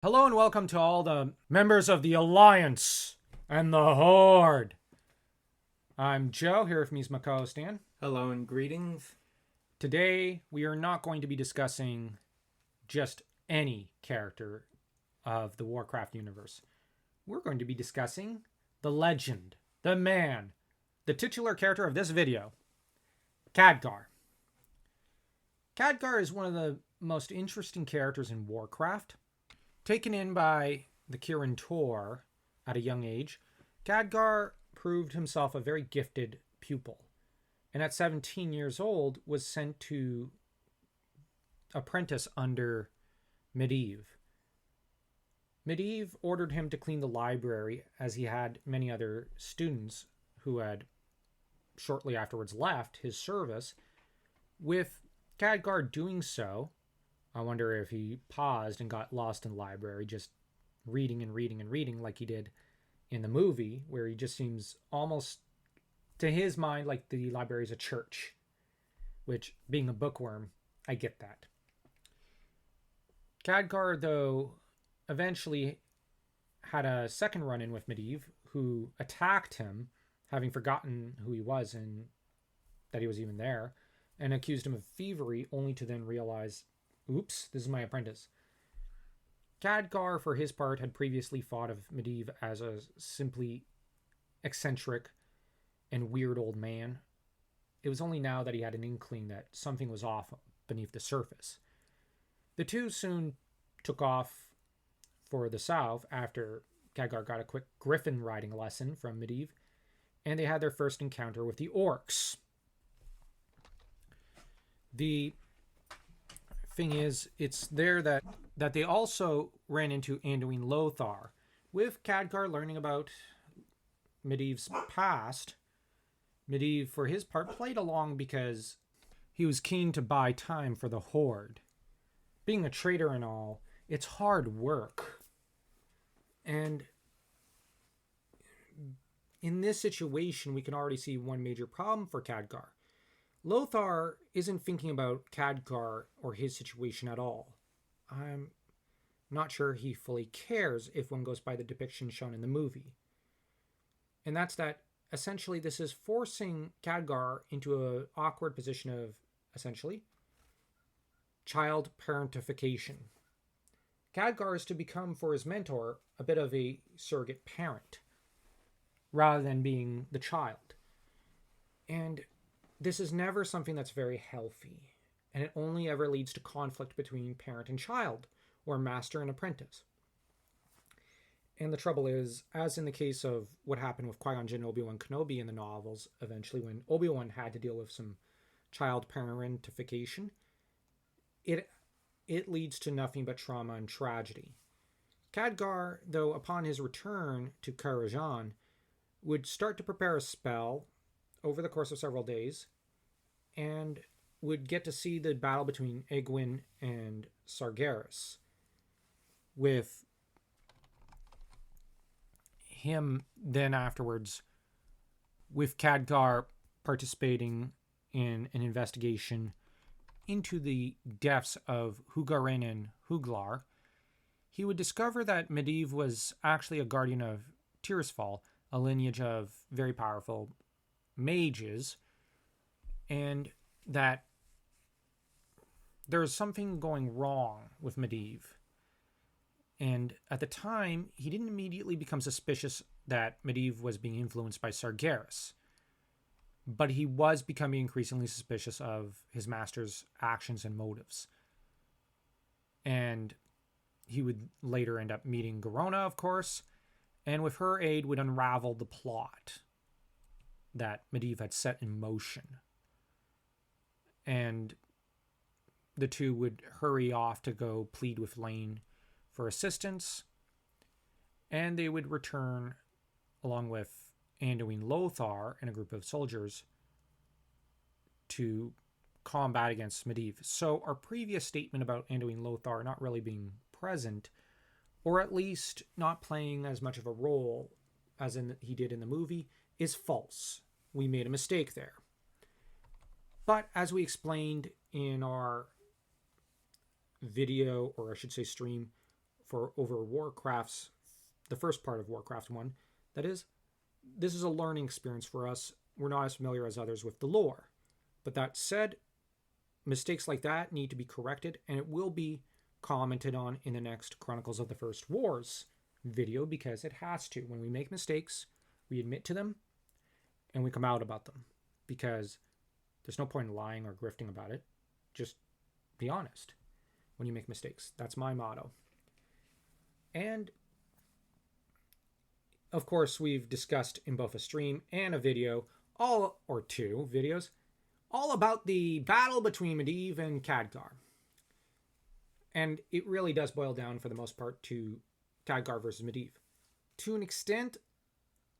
Hello and welcome to all the members of the Alliance and the Horde. I'm Joe, here with me is my co-host Dan. Hello and greetings. Today, we are not going to be discussing just any character of the Warcraft universe. We're going to be discussing the legend, the man, the titular character of this video, Khadgar. Khadgar is one of the most interesting characters in Warcraft. Taken in by the Kirin Tor at a young age, Khadgar proved himself a very gifted pupil, and at 17 years old was sent to apprentice under Medivh. Medivh ordered him to clean the library as he had many other students who had shortly afterwards left his service. With Khadgar doing so, I wonder if he paused and got lost in the library, just reading and reading and reading like he did in the movie, where he just seems almost, to his mind, like the library is a church. Which, being a bookworm, I get that. Khadgar, though, eventually had a second run-in with Medivh, who attacked him, having forgotten who he was and that he was even there, and accused him of thievery, only to then realize, oops, this is my apprentice. Khadgar, for his part, had previously thought of Medivh as a simply eccentric and weird old man. It was only now that he had an inkling that something was off beneath the surface. The two soon took off for the south after Khadgar got a quick griffin riding lesson from Medivh, and they had their first encounter with the orcs. The thing is, it's there that they also ran into Anduin Lothar. With Khadgar learning about Medivh's past, Medivh, for his part, played along because he was keen to buy time for the Horde. Being a traitor and all, it's hard work. And in this situation, we can already see one major problem for Khadgar. Lothar isn't thinking about Khadgar or his situation at all. I'm not sure he fully cares if one goes by the depiction shown in the movie. And that's that essentially this is forcing Khadgar into an awkward position of, essentially, child parentification. Khadgar is to become, for his mentor, a bit of a surrogate parent, rather than being the child. And this is never something that's very healthy, and it only ever leads to conflict between parent and child, or master and apprentice. And the trouble is, as in the case of what happened with Qui-Gon Jinn and Obi-Wan Kenobi in the novels, eventually when Obi-Wan had to deal with some child parentification, it leads to nothing but trauma and tragedy. Khadgar, though, upon his return to Karajan, would start to prepare a spell over the course of several days, and would get to see the battle between Egwene and Sargeras, with him then afterwards, with Khadgar participating in an investigation into the deaths of Hugarin and Huglar. He would discover that Medivh was actually a guardian of Tirisfal, a lineage of very powerful mages, and that there's something going wrong with Medivh. And at the time, he didn't immediately become suspicious that Medivh was being influenced by Sargeras, but he was becoming increasingly suspicious of his master's actions and motives. And he would later end up meeting Garona, of course, and with her aid would unravel the plot that Medivh had set in motion. And the two would hurry off to go plead with Lane for assistance, and they would return along with Anduin Lothar and a group of soldiers to combat against Medivh. So our previous statement about Anduin Lothar not really being present, or at least not playing as much of a role as he did in the movie, is false. We made a mistake there. But as we explained in our video, or I should say stream, for over Warcraft's the first part of Warcraft 1. That is, this is a learning experience for us. We're not as familiar as others with the lore. But that said, mistakes like that need to be corrected, and it will be commented on in the next Chronicles of the First Wars video, because it has to. When we make mistakes, we admit to them, and we come out about them. Because there's no point in lying or grifting about it. Just be honest when you make mistakes. That's my motto. And of course, we've discussed in both a stream and a video, or two videos, all about the battle between Medivh and Khadgar. And it really does boil down, for the most part, to Khadgar versus Medivh. To an extent,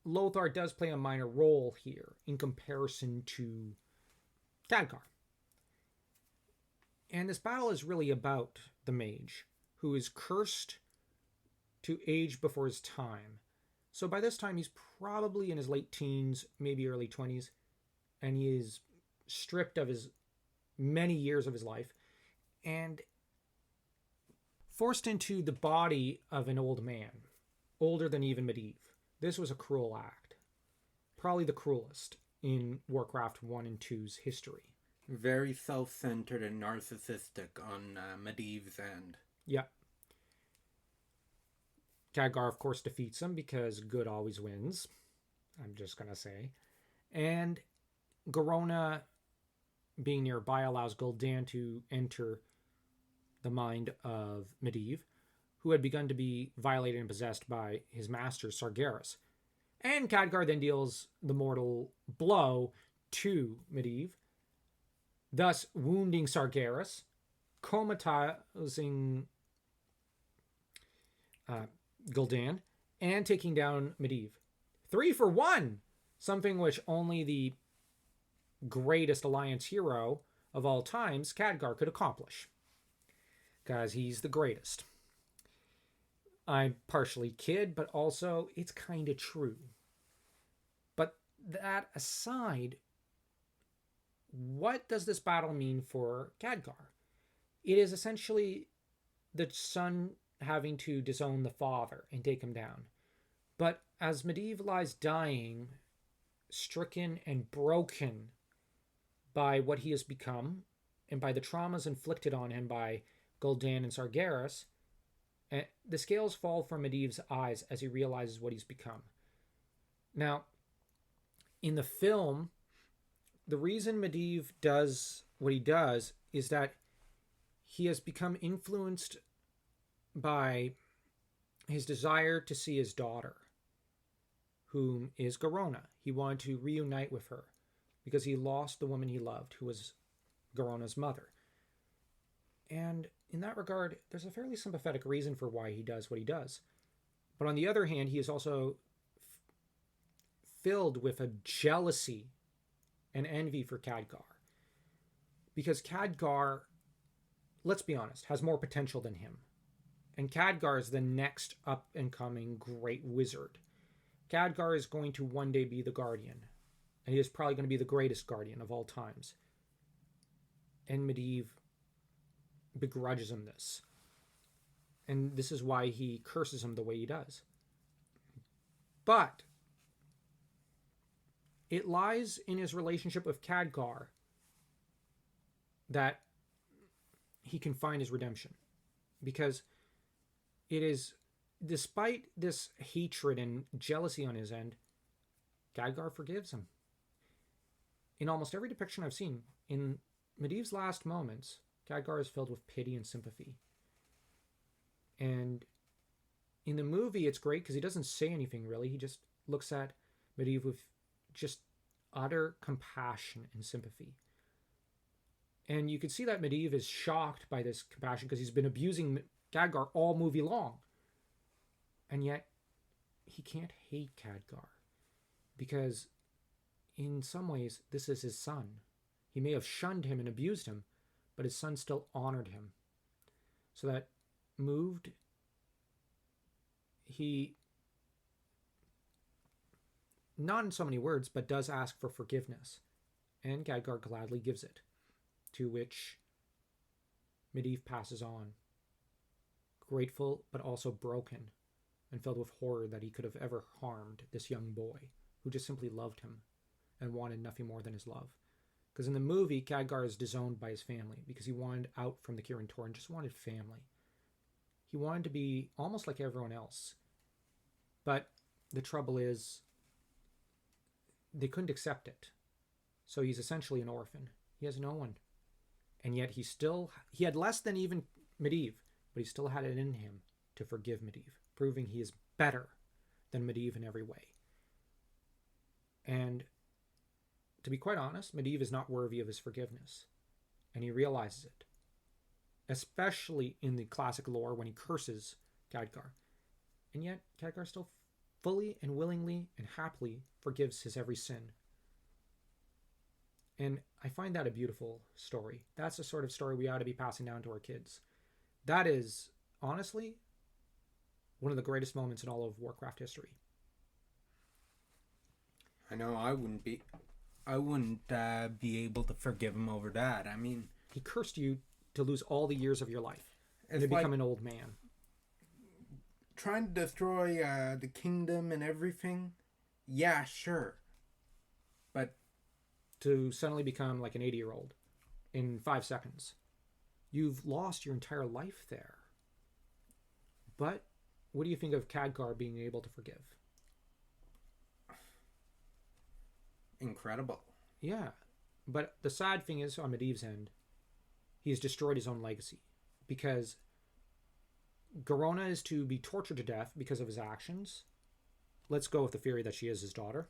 Lothar does play a minor role here in comparison to Khadgar. And this battle is really about the mage, who is cursed to age before his time. So by this time, he's probably in his late teens, maybe early 20s, and he is stripped of his many years of his life and forced into the body of an old man, older than even Medivh. This was a cruel act, probably the cruelest in Warcraft 1 and 2's history. Very self-centered and narcissistic on Medivh's end. Yeah. Khadgar, of course, defeats him because good always wins. I'm just going to say. And Garona, being nearby, allows Gul'dan to enter the mind of Medivh, who had begun to be violated and possessed by his master, Sargeras. And Khadgar then deals the mortal blow to Medivh, thus wounding Sargeras, comatizing Gul'dan, and taking down Medivh. 3 for 1! Something which only the greatest alliance hero of all times, Khadgar, could accomplish. Because he's the greatest. I partially kid, but also it's kind of true. But that aside, what does this battle mean for Khadgar? It is essentially the son having to disown the father and take him down. But as Medivh lies dying, stricken and broken by what he has become, and by the traumas inflicted on him by Gul'dan and Sargeras, the scales fall from Medivh's eyes as he realizes what he's become. Now, in the film, the reason Medivh does what he does is that he has become influenced by his desire to see his daughter, whom is Garona. He wanted to reunite with her because he lost the woman he loved, who was Garona's mother. And in that regard, there's a fairly sympathetic reason for why he does what he does. But on the other hand, he is also filled with a jealousy and envy for Khadgar. Because Khadgar, let's be honest, has more potential than him. And Khadgar is the next up-and-coming great wizard. Khadgar is going to one day be the Guardian. And he is probably going to be the greatest Guardian of all times. And Medivh begrudges him this. And this is why he curses him the way he does. But it lies in his relationship with Khadgar that he can find his redemption. Because it is, despite this hatred and jealousy on his end, Khadgar forgives him. In almost every depiction I've seen, in Medivh's last moments, Khadgar is filled with pity and sympathy. And in the movie, it's great because he doesn't say anything really. He just looks at Medivh with just utter compassion and sympathy. And you can see that Medivh is shocked by this compassion because he's been abusing Khadgar all movie long. And yet, he can't hate Khadgar. Because in some ways, this is his son. He may have shunned him and abused him, but his son still honored him. So that moved, he, not in so many words, but does ask for forgiveness. And Khadgar gladly gives it, to which Medivh passes on grateful but also broken and filled with horror that he could have ever harmed this young boy who just simply loved him and wanted nothing more than his love. Because in the movie, Khadgar is disowned by his family because he wanted out from the Kirin Tor and just wanted family. He wanted to be almost like everyone else. But the trouble is, they couldn't accept it. So he's essentially an orphan. He has no one. And yet he had less than even Medivh, but he still had it in him to forgive Medivh, proving he is better than Medivh in every way. And to be quite honest, Medivh is not worthy of his forgiveness. And he realizes it. Especially in the classic lore when he curses Khadgar. And yet, Khadgar still fully and willingly and happily forgives his every sin. And I find that a beautiful story. That's the sort of story we ought to be passing down to our kids. That is, honestly, one of the greatest moments in all of Warcraft history. I know I wouldn't be able to forgive him over that. I mean, he cursed you to lose all the years of your life and to become an old man. Trying to destroy the kingdom and everything, yeah, sure. But to suddenly become like an 80-year-old in 5 seconds. You've lost your entire life there. But what do you think of Khadgar being able to forgive? Incredible. Yeah. But the sad thing is, on Medivh's end, he has destroyed his own legacy. Because Garona is to be tortured to death because of his actions. Let's go with the theory that she is his daughter.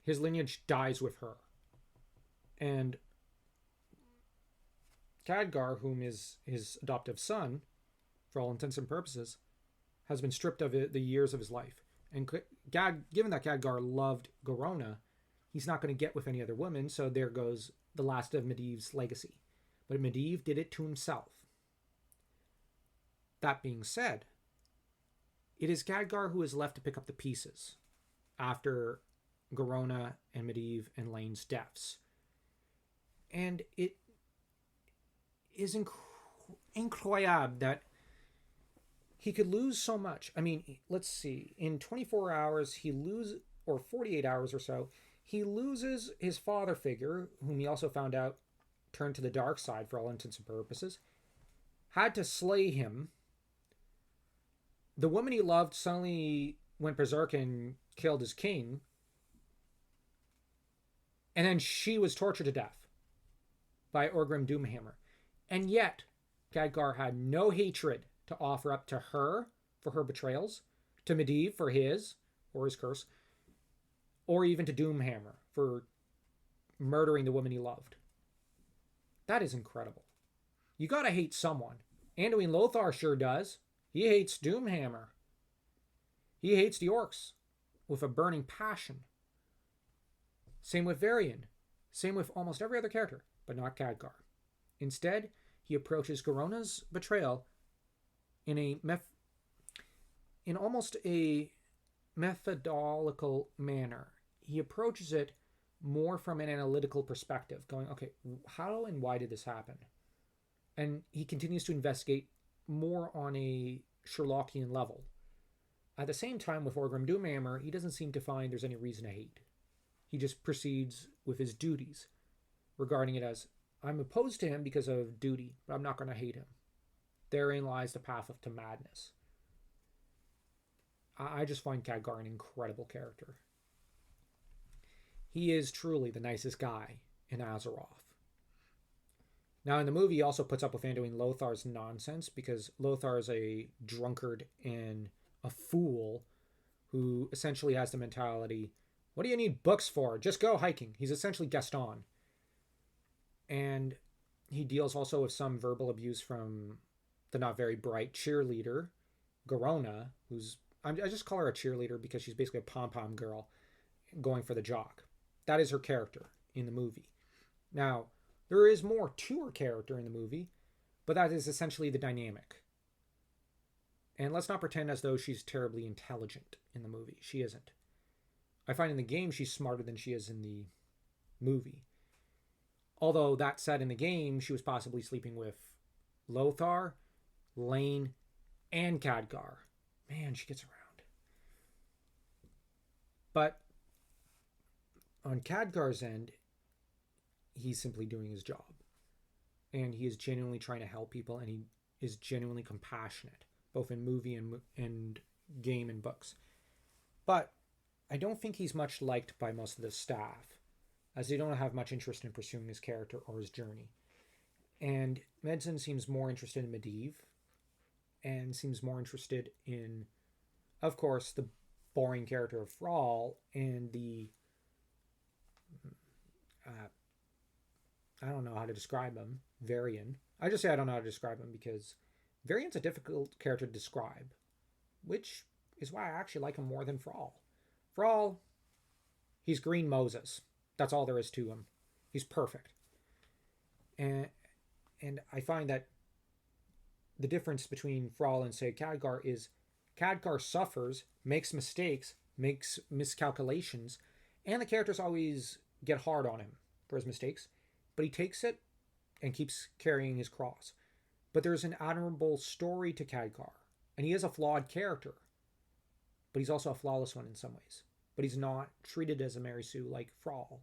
His lineage dies with her. And Khadgar, whom is his adoptive son, for all intents and purposes, has been stripped of the years of his life. And given that Khadgar loved Garona, he's not going to get with any other woman, so there goes the last of Medivh's legacy. But Medivh did it to himself. That being said, it is Khadgar who is left to pick up the pieces after Garona and Medivh and Lane's deaths. And it is incroyable that he could lose so much. I mean, let's see. In 24 hours, or 48 hours or so, he loses his father figure, whom he also found out turned to the dark side for all intents and purposes, had to slay him. The woman he loved suddenly went berserk and killed his king. And then she was tortured to death by Orgrim Doomhammer. And yet, Khadgar had no hatred to offer up to her for her betrayals, to Medivh for his, or his curse, or even to Doomhammer for murdering the woman he loved. That is incredible. You gotta hate someone. Anduin Lothar sure does. He hates Doomhammer. He hates the orcs with a burning passion. Same with Varian. Same with almost every other character, but not Khadgar. Instead, he approaches Garona's betrayal in almost a methodological manner. He approaches it more from an analytical perspective, going, okay, how and why did this happen? And he continues to investigate more on a Sherlockian level. At the same time, with Orgrim Doomhammer, he doesn't seem to find there's any reason to hate. He just proceeds with his duties, regarding it as, I'm opposed to him because of duty, but I'm not going to hate him. Therein lies the path to madness. I just find Khadgar an incredible character. He is truly the nicest guy in Azeroth. Now, in the movie, he also puts up with Anduin Lothar's nonsense because Lothar is a drunkard and a fool who essentially has the mentality, what do you need books for? Just go hiking. He's essentially Gaston. And he deals also with some verbal abuse from the not very bright cheerleader, Garona, who's, I just call her a cheerleader because she's basically a pom-pom girl going for the jock. That is her character in the movie. Now, there is more to her character in the movie, but that is essentially the dynamic. And let's not pretend as though she's terribly intelligent in the movie. She isn't. I find in the game she's smarter than she is in the movie. Although, that said, in the game, she was possibly sleeping with Lothar, Lane, and Khadgar. Man, she gets around. But on Khadgar's end, he's simply doing his job. And he is genuinely trying to help people, and he is genuinely compassionate, both in movie and game and books. But I don't think he's much liked by most of the staff, as they don't have much interest in pursuing his character or his journey. And Medicine seems more interested in Medivh, and seems more interested in, of course, the boring character of Thrall and the I don't know how to describe him, Varian. I just say I don't know how to describe him because Varian's a difficult character to describe, which is why I actually like him more than Thrall. Thrall, he's Green Moses. That's all there is to him. He's perfect. And I find that the difference between Thrall and, say, Khadgar is Khadgar suffers, makes mistakes, makes miscalculations, and the characters always get hard on him for his mistakes, but he takes it and keeps carrying his cross. But there's an admirable story to Khadgar, and he is a flawed character, but he's also a flawless one in some ways. But he's not treated as a Mary Sue like Thrall.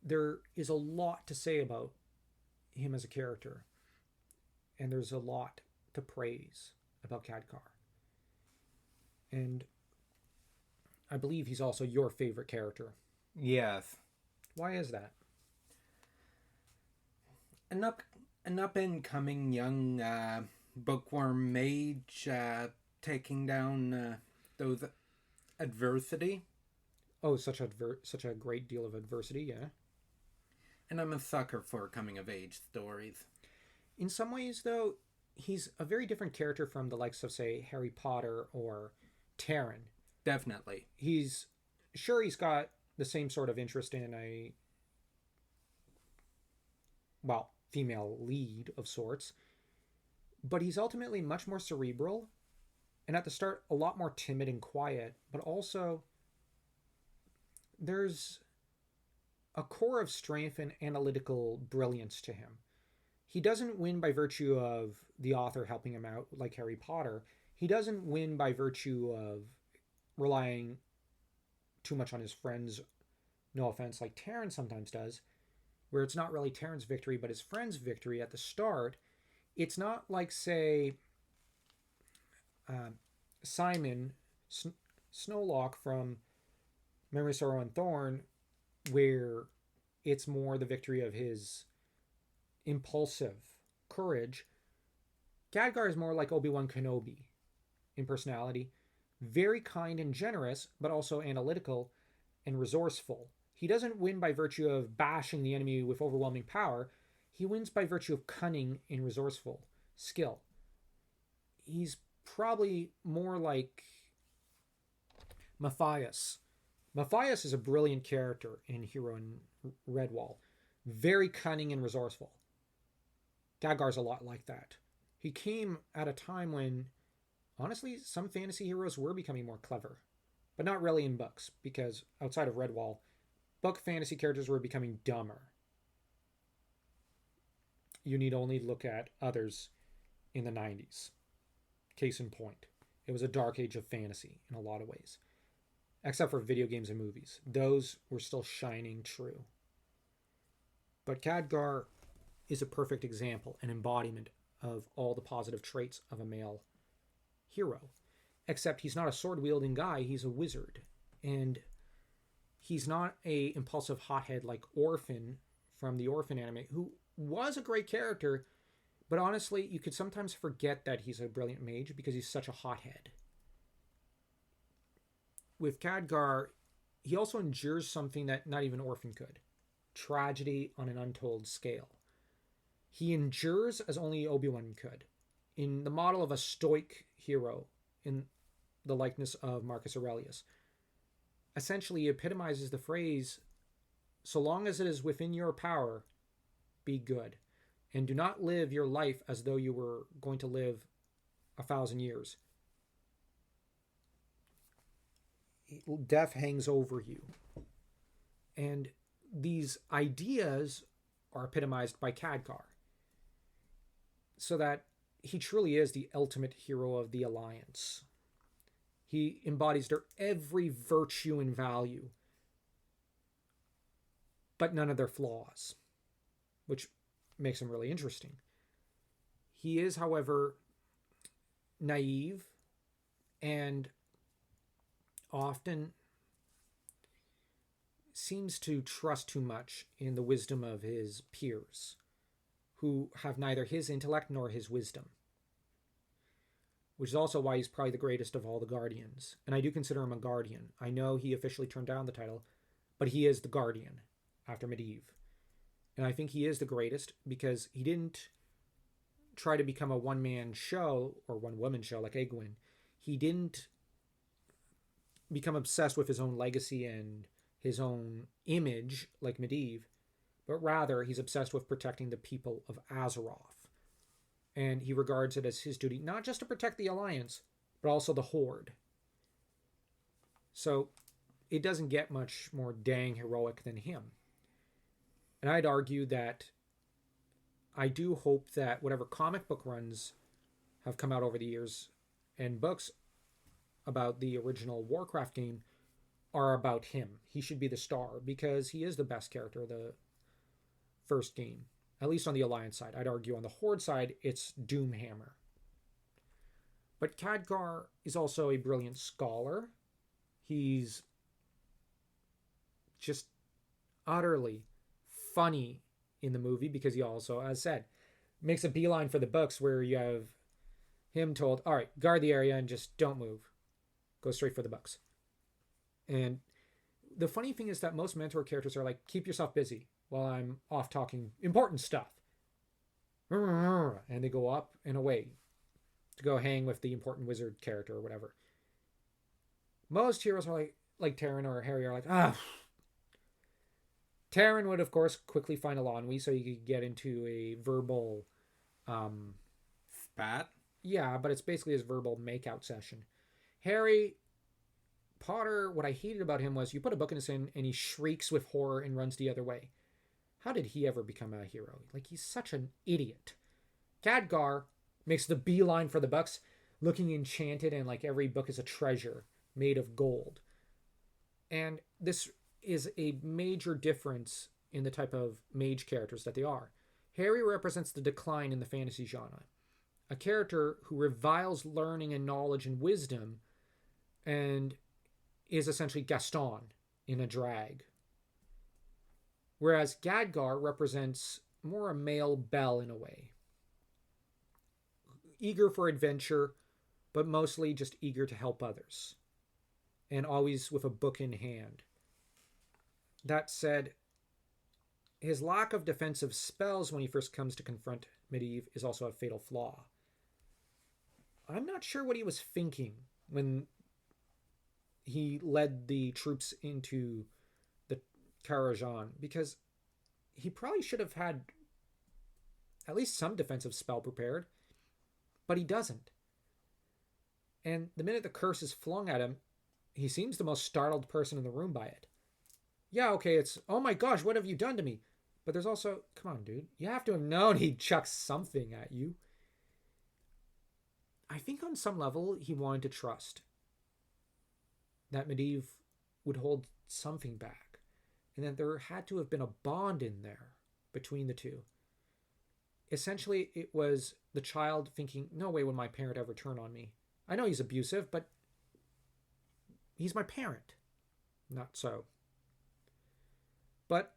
There is a lot to say about him as a character, and there's a lot to praise about Khadgar. And I believe he's also your favorite character. Yes. Why is that? An up-and-coming young bookworm mage taking down those adversity. Oh, such a great deal of adversity, yeah. And I'm a sucker for coming-of-age stories. In some ways, though, he's a very different character from the likes of, say, Harry Potter or Taran. Definitely. He's got the same sort of interest in a, well, female lead of sorts, but he's ultimately much more cerebral, and at the start a lot more timid and quiet, but also there's a core of strength and analytical brilliance to him. He doesn't win by virtue of the author helping him out like Harry Potter. He doesn't win by virtue of relying too much on his friends, no offense, like Taran sometimes does, where it's not really Taran's victory but his friend's victory at the start. It's not like, say, Simon Snowlock from Memory, Sorrow, and Thorn, where it's more the victory of his impulsive courage. Khadgar is more like Obi-Wan Kenobi in personality, very kind and generous, but also analytical and resourceful. He doesn't win by virtue of bashing the enemy with overwhelming power. He wins by virtue of cunning and resourceful skill. He's probably more like Matthias. Matthias is a brilliant character in Hero and Redwall. Very cunning and resourceful. Khadgar's a lot like that. He came at a time when, honestly, some fantasy heroes were becoming more clever. But not really in books, because outside of Redwall, book fantasy characters were becoming dumber. You need only look at others in the 90s. Case in point. It was a dark age of fantasy in a lot of ways. Except for video games and movies. Those were still shining true. But Khadgar is a perfect example, an embodiment of all the positive traits of a male hero. Except he's not a sword-wielding guy, he's a wizard. And he's not a impulsive hothead like Orphan from the Orphan anime, who was a great character, but honestly, you could sometimes forget that he's a brilliant mage because he's such a hothead. With Khadgar, he also endures something that not even Orphan could. Tragedy on an untold scale. He endures as only Obi-Wan could. In the model of a stoic hero, in the likeness of Marcus Aurelius. Essentially, he epitomizes the phrase, so long as it is within your power, be good. And do not live your life as though you were going to live 1,000 years. Death hangs over you. And these ideas are epitomized by Khadgar. So that he truly is the ultimate hero of the Alliance. He embodies their every virtue and value, but none of their flaws, which makes him really interesting. He is, however, naive and often seems to trust too much in the wisdom of his peers, who have neither his intellect nor his wisdom, which is also why he's probably the greatest of all the Guardians. And I do consider him a Guardian. I know he officially turned down the title, but he is the Guardian after Medivh. And I think he is the greatest because he didn't try to become a one-man show or one-woman show like Egwene. He didn't become obsessed with his own legacy and his own image like Medivh, but rather he's obsessed with protecting the people of Azeroth. And he regards it as his duty not just to protect the Alliance, but also the Horde. So it doesn't get much more dang heroic than him. And I'd argue that I do hope that whatever comic book runs have come out over the years and books about the original Warcraft game are about him. He should be the star because he is the best character of the first game, at least on the Alliance side. I'd argue on the Horde side, it's Doomhammer. But Khadgar is also a brilliant scholar. He's just utterly funny in the movie because he also, as said, makes a beeline for the books where you have him told, all right, guard the area and just don't move. Go straight for the books. And the funny thing is that most mentor characters are like, keep yourself busy while I'm off talking important stuff. And they go up and away to go hang with the important wizard character or whatever. Most heroes are like Terran or Harry are like, Terran would, of course, quickly find Alonwi so you could get into a verbal... Spat? Yeah, but it's basically his verbal makeout session. Harry Potter, what I hated about him was you put a book in his hand and he shrieks with horror and runs the other way. How did he ever become a hero? Like, he's such an idiot. Khadgar makes the beeline for the books, looking enchanted, and like every book is a treasure made of gold. And this is a major difference in the type of mage characters that they are. Harry represents the decline in the fantasy genre. A character who reviles learning and knowledge and wisdom and is essentially Gaston in a drag. Whereas Khadgar represents more a male belle in a way. Eager for adventure, but mostly just eager to help others. And always with a book in hand. That said, his lack of defensive spells when he first comes to confront Medivh is also a fatal flaw. I'm not sure what he was thinking when he led the troops into the Karajan, because he probably should have had at least some defensive spell prepared, but he doesn't. And the minute the curse is flung at him, he seems the most startled person in the room by it. Yeah, okay, it's, oh my gosh, what have you done to me? But there's also, come on, dude, you have to have known he'd chuck something at you. I think on some level he wanted to trust that Medivh would hold something back, and that there had to have been a bond in there between the two. Essentially, it was the child thinking, no way would my parent ever turn on me. I know he's abusive, but he's my parent. Not so. But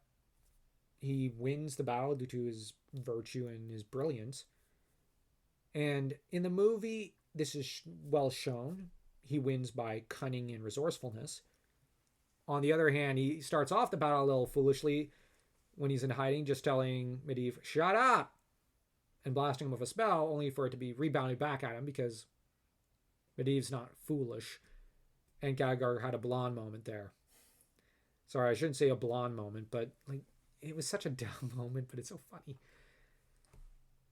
he wins the battle due to his virtue and his brilliance. And in the movie, this is well shown. He wins by cunning and resourcefulness. On the other hand, he starts off the battle a little foolishly when he's in hiding, just telling Medivh, shut up! And blasting him with a spell, only for it to be rebounded back at him because Medivh's not foolish. And Khadgar had a blonde moment there. Sorry, I shouldn't say a blonde moment, but like it was such a dumb moment, but it's so funny.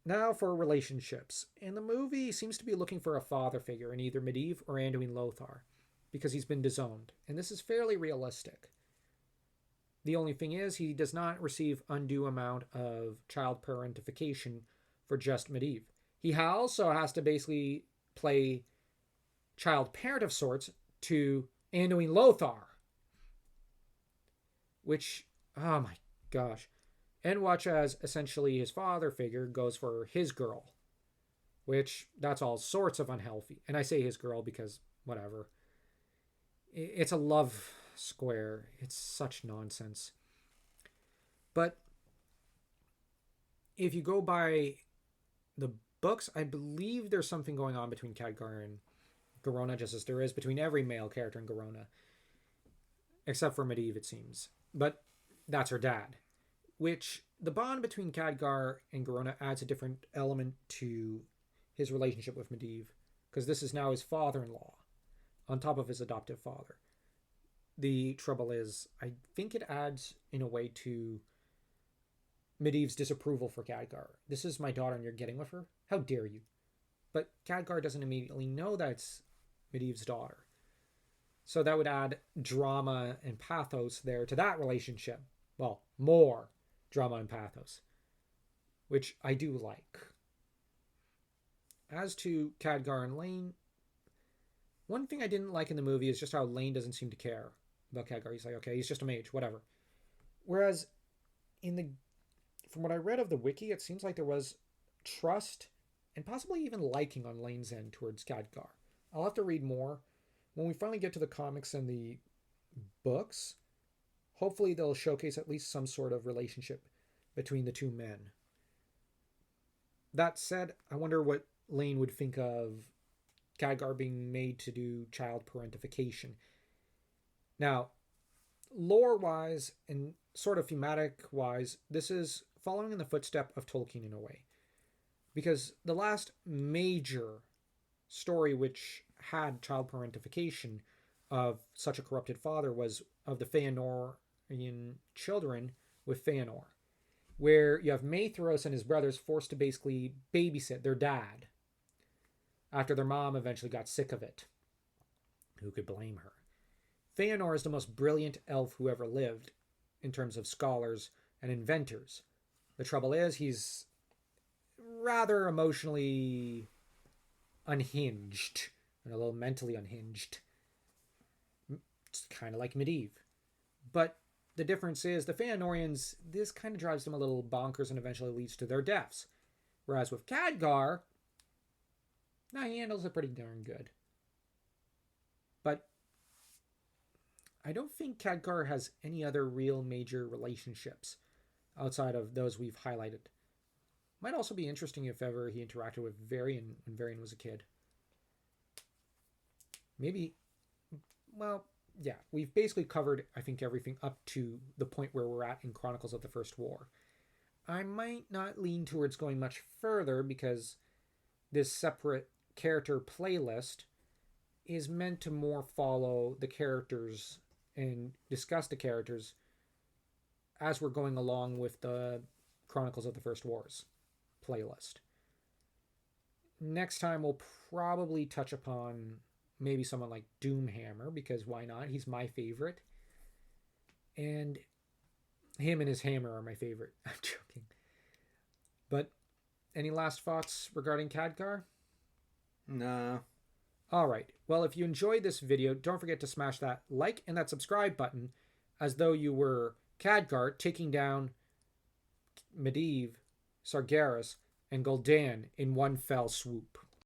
Now for relationships. In the movie, he seems to be looking for a father figure in either Medivh or Anduin Lothar, because he's been disowned. And this is fairly realistic. The only thing is, he does not receive undue amount of child parentification for just Medivh. He also has to basically play child parent of sorts to Anduin Lothar, which, oh my gosh. And watch as essentially his father figure goes for his girl, which that's all sorts of unhealthy. And I say his girl because whatever. It's a love square. It's such nonsense. But if you go by the books, I believe there's something going on between Khadgar and Garona, just as there is between every male character in Garona, except for Medivh, it seems. But that's her dad, which the bond between Khadgar and Garona adds a different element to his relationship with Medivh, because this is now his father-in-law on top of his adoptive father. The trouble is, I think it adds in a way to Medivh's disapproval for Khadgar. This is my daughter and you're getting with her? How dare you? But Khadgar doesn't immediately know that it's Medivh's daughter. So that would add drama and pathos there to that relationship. Well, more drama and pathos, which I do like. As to Khadgar and Lane, one thing I didn't like in the movie is just how Lane doesn't seem to care about Khadgar. He's like, okay, he's just a mage, whatever. Whereas from what I read of the wiki, it seems like there was trust and possibly even liking on Lane's end towards Khadgar. I'll have to read more. When we finally get to the comics and the books, hopefully they'll showcase at least some sort of relationship between the two men. That said, I wonder what Lane would think of Khadgar being made to do child parentification. Now, lore-wise and sort of thematic-wise, this is following in the footstep of Tolkien in a way. Because the last major story which had child parentification of such a corrupted father was of the Feanorian children with Feanor, where you have Maethros and his brothers forced to basically babysit their dad after their mom eventually got sick of it. Who could blame her? Feanor is the most brilliant elf who ever lived in terms of scholars and inventors. The trouble is he's rather emotionally unhinged and a little mentally unhinged. It's kind of like Medivh. But the difference is the Feanorians, this kind of drives them a little bonkers and eventually leads to their deaths. Whereas with Khadgar, he handles it pretty darn good. But I don't think Khadgar has any other real major relationships outside of those we've highlighted. Might also be interesting if ever he interacted with Varian when Varian was a kid. Maybe, well, yeah, we've basically covered, I think, everything up to the point where we're at in Chronicles of the First War. I might not lean towards going much further because this separate character playlist is meant to more follow the characters and discuss the characters as we're going along with the Chronicles of the First Wars playlist. Next time we'll probably touch upon maybe someone like Doomhammer, because why not? He's my favorite. And him and his hammer are my favorite. I'm joking. But any last thoughts regarding Khadgar? No. Alright, well, if you enjoyed this video, don't forget to smash that like and that subscribe button as though you were Khadgar taking down Medivh, Sargeras, and Gul'dan in one fell swoop.